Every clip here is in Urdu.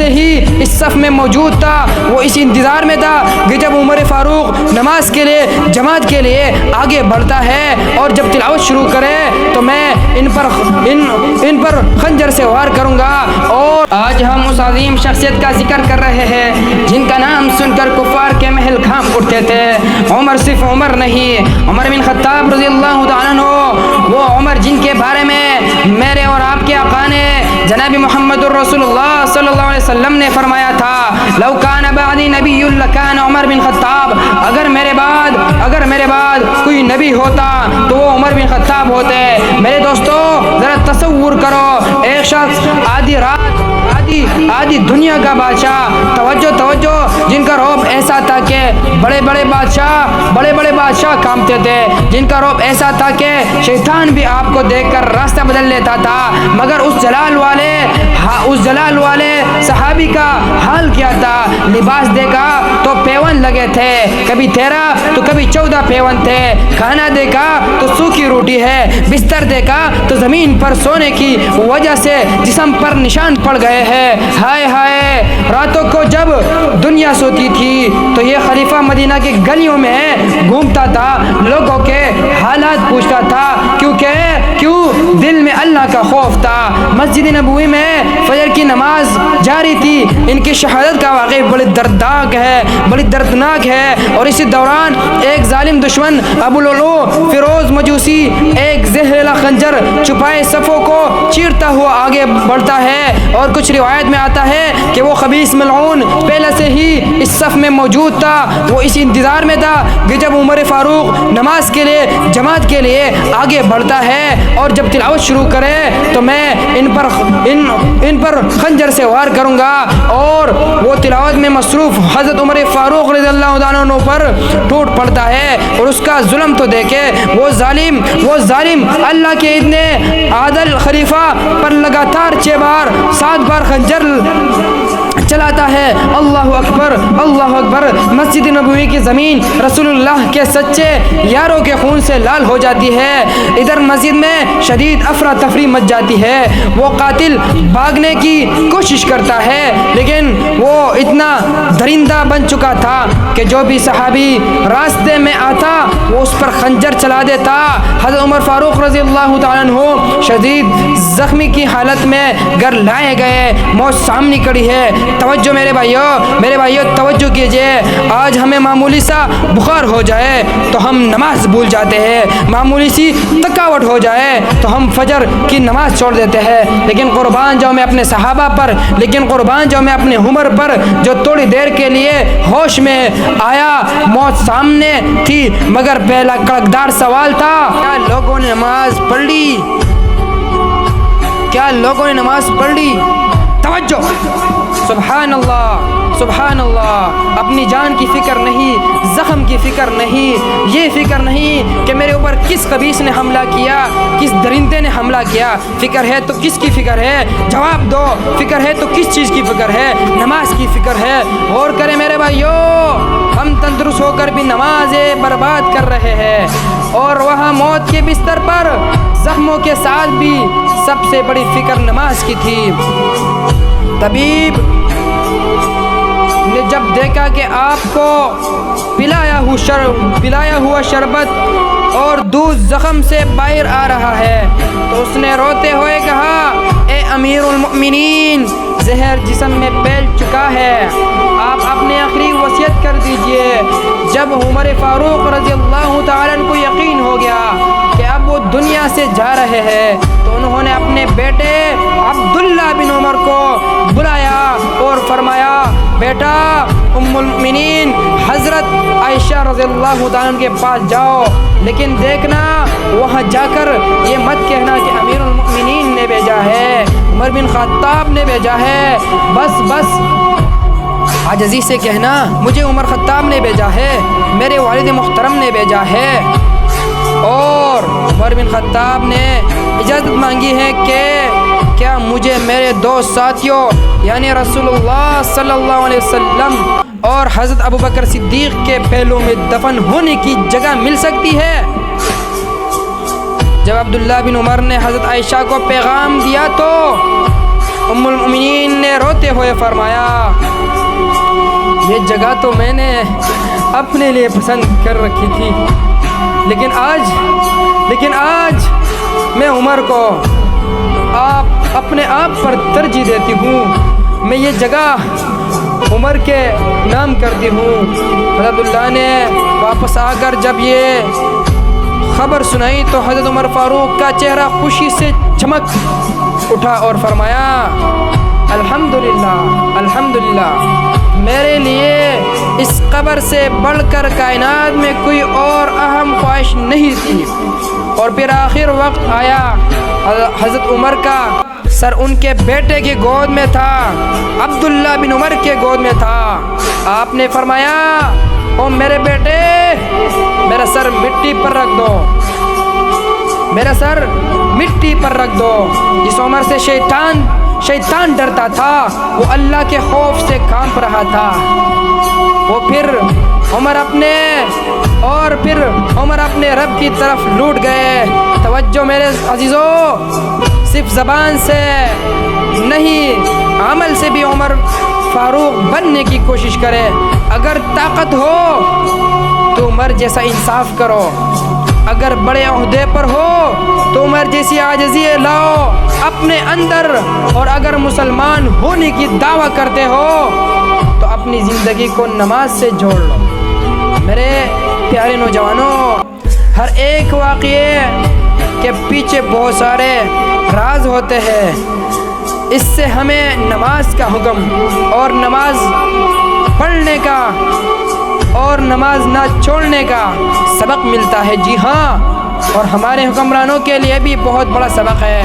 سے ہی اس صف میں موجود تھا، وہ اس انتظار میں تھا کہ جب عمر فاروق نماز کے لیے جماعت کے لیے آگے بڑھتا ہے اور جب تلاوت شروع کرے تو میں ان پر خنجر سے وار کروں گا۔ اور آج ہم اس عظیم شخصیت کا ذکر کر رہے ہیں جن کا نام سن کر کفار کے محل کانپ اٹھتے تھے۔ عمر صرف عمر نہیں، عمر بن خطاب رضی اللہ تعالیٰ عنہ، وہ عمر جن کے بارے میں میرے اور آپ کے آقا نے جناب محمد الرسول اللہ صلی اللہ علیہ وسلم نے فرمایا تھا، لو کان بعدی نبی لکان عمر بن خطاب، اگر میرے بعد کوئی نبی ہوتا تو وہ عمر بن خطاب ہوتے۔ میرے دوستو ذرا تصور کرو، ایک شخص آدھی دنیا کا بادشاہ، توجہ جن کا رعب ایسا تھا کہ بڑے بڑے بادشاہ کانپتے تھے، جن کا رعب ایسا تھا کہ شیطان بھی آپ کو دیکھ کر راستہ بدل لیتا تھا، مگر اس جلال والے صحابی کا حال کیا تھا؟ لباس دیکھا تو پیون لگے تھے، کبھی 13 تو کبھی 14 پیون تھے، کھانا دیکھا تو سوکھی روٹی ہے، بستر دیکھا تو زمین پر سونے کی وجہ سے جسم پر نشان پڑ گئے ہیں۔ ہائے ہائے، راتوں کو جب دنیا سوتی تھی تو یہ خلیفہ مدینہ کی گلیوں میں گھومتا تھا، لوگوں کے حالات پوچھتا تھا، کیوں دل میں اللہ کا خوف تھا۔ مسجد نبوی میں فجر کی نماز جاری تھی، ان کی شہادت کا واقعہ بڑی دردناک ہے، اور اسی دوران ایک ظالم دشمن ابو لؤلؤ فیروز مجوسی ایک زہریلا خنجر چھپائے صفوں کو چیرتا ہوا آگے بڑھتا ہے، اور کچھ روایت میں آتا ہے کہ وہ خبیث ملعون پہلے سے ہی اس صف میں موجود تھا، وہ اس انتظار میں تھا کہ جب عمر فاروق نماز کے لیے جماعت کے لیے آگے بڑھتا ہے اور جب تلاوت شروع کرے تو میں ان پر خنجر سے وار کروں گا۔ اور وہ تلاوت میں مصروف حضرت عمر فاروق رضی اللہ عنہ پر ٹوٹ پڑتا ہے، اور اس کا ظلم تو دیکھے، وہ ظالم اللہ کے اتنے عادل خلیفہ پر لگاتار 7 بار خنجر چلاتا ہے۔ اللہ اکبر، اللہ اکبر۔ مسجد نبوی کی زمین رسول اللہ کے سچے یاروں کے خون سے لال ہو جاتی ہے، ادھر مسجد میں شدید افراتفری مچ جاتی ہے، وہ قاتل بھاگنے کی کوشش کرتا ہے، لیکن وہ اتنا درندہ بن چکا تھا کہ جو بھی صحابی راستے میں آتا وہ اس پر خنجر چلا دیتا۔ حضرت عمر فاروق رضی اللہ تعالیٰ عنہ شدید زخمی کی حالت میں گھر لائے گئے، موت سامنے کھڑی ہے۔ توجہ میرے بھائیوں توجہ کیجئے، آج ہمیں معمولی سا بخار ہو جائے تو ہم نماز بھول جاتے ہیں، معمولی سی تھکاوٹ ہو جائے تو ہم فجر کی نماز چھوڑ دیتے ہیں، لیکن قربان جاؤں میں اپنے صحابہ پر، لیکن قربان جاؤں میں اپنے عمر پر، جو تھوڑی دیر کے لیے ہوش میں آیا، موت سامنے تھی، مگر پہلا کڑکدار سوال تھا، کیا لوگوں نے نماز پڑھ لی؟ کیا لوگوں نے نماز پڑھ لی؟ توجہ، سبحان اللہ، سبحان اللہ۔ اپنی جان کی فکر نہیں، زخم کی فکر نہیں، یہ فکر نہیں کہ میرے اوپر کس خبیث نے حملہ کیا، کس درندے نے حملہ کیا۔ فکر ہے تو کس کی فکر ہے؟ جواب دو۔ فکر ہے تو کس چیز کی فکر ہے؟ نماز کی فکر ہے۔ غور کریں میرے بھائیو، ہم تندرست ہو کر بھی نمازیں برباد کر رہے ہیں، اور وہاں موت کے بستر پر زخموں کے ساتھ بھی سب سے بڑی فکر نماز کی تھی۔ طبیب نے جب دیکھا کہ آپ کو پلایا ہوا شربت اور دودھ زخم سے باہر آ رہا ہے تو اس نے روتے ہوئے کہا، اے امیر المؤمنین، زہر جسم میں پھیل چکا ہے، آپ اپنے آخری وصیت کر دیجئے۔ جب عمر فاروق رضی اللہ تعالیٰ عنہ کو یقین ہو گیا کہ اب وہ دنیا سے جا رہے ہیں تو انہوں نے اپنے بیٹے عبداللہ بن عمر کو بلایا اور فرمایا، بیٹا ام المؤمنین حضرت عائشہ رضی اللہ تعالیٰ عنہ کے پاس جاؤ، لیکن دیکھنا وہاں جا کر یہ مت کہنا کہ امیر المؤمنین نے بھیجا ہے، عمر بن خطاب نے بھیجا ہے، بس عاجزی سے کہنا مجھے عمر خطاب نے بھیجا ہے، میرے والد محترم نے بھیجا ہے۔ اور عمر بن خطاب نے اجازت مانگی ہے کہ کیا مجھے میرے دوست ساتھیوں یعنی رسول اللہ صلی اللہ علیہ وسلم اور حضرت ابوبکر صدیق کے پہلو میں دفن ہونے کی جگہ مل سکتی ہے؟ جب عبداللہ بن عمر نے حضرت عائشہ کو پیغام دیا تو ام المؤمنین نے روتے ہوئے فرمایا یہ جگہ تو میں نے اپنے لیے پسند کر رکھی تھی، لیکن آج میں عمر کو اپنے آپ پر ترجیح دیتی ہوں، میں یہ جگہ عمر کے نام کرتی ہوں۔ حضرت اللہ نے واپس آ کر جب یہ خبر سنائی تو حضرت عمر فاروق کا چہرہ خوشی سے چمک اٹھا اور فرمایا الحمدللہ الحمدللہ، میرے لیے اس خبر سے بڑھ کر کائنات میں کوئی اور اہم خواہش نہیں تھی۔ اور پھر آخر وقت آیا، حضرت عمر کا سر ان کے بیٹے کی گود میں تھا، عبداللہ بن عمر کے گود میں تھا۔ آپ نے فرمایا او میرے بیٹے، میرا سر مٹی پر رکھ دو، میرا سر مٹی پر رکھ دو۔ جس عمر سے شیطان ڈرتا تھا وہ اللہ کے خوف سے کانپ رہا تھا۔ وہ پھر عمر اپنے رب کی طرف لوٹ گئے۔ توجہ میرے عزیزو، صرف زبان سے نہیں عمل سے بھی عمر فاروق بننے کی کوشش کرے۔ اگر طاقت ہو تو عمر جیسا انصاف کرو، اگر بڑے عہدے پر ہو تو عمر جیسی عاجزی لاؤ اپنے اندر، اور اگر مسلمان ہونے کی دعویٰ کرتے ہو تو اپنی زندگی کو نماز سے جوڑ لو۔ میرے پیارے نوجوانوں، ہر ایک واقعے کے پیچھے بہت سارے راز ہوتے ہیں۔ اس سے ہمیں نماز کا حکم اور نماز پڑھنے کا اور نماز نہ چھوڑنے کا سبق ملتا ہے۔ جی ہاں، اور ہمارے حکمرانوں کے لیے بھی بہت بڑا سبق ہے۔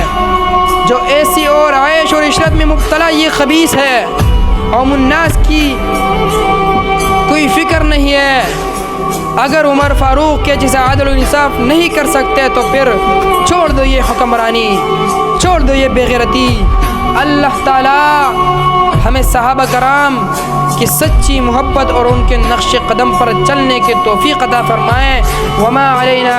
جو ایسی اور عیش اور عشرت میں مبتلا یہ خبیث ہے، عوام الناس کی کوئی فکر نہیں ہے۔ اگر عمر فاروق کے جیسا عدل و انصاف نہیں کر سکتے تو پھر چھوڑ دو یہ حکمرانی، چھوڑ دو یہ بے غیرتی۔ اللہ تعالی ہمیں صحابہ کرام کی سچی محبت اور ان کے نقش قدم پر چلنے کی توفیق عطا فرمائے۔ وما علینا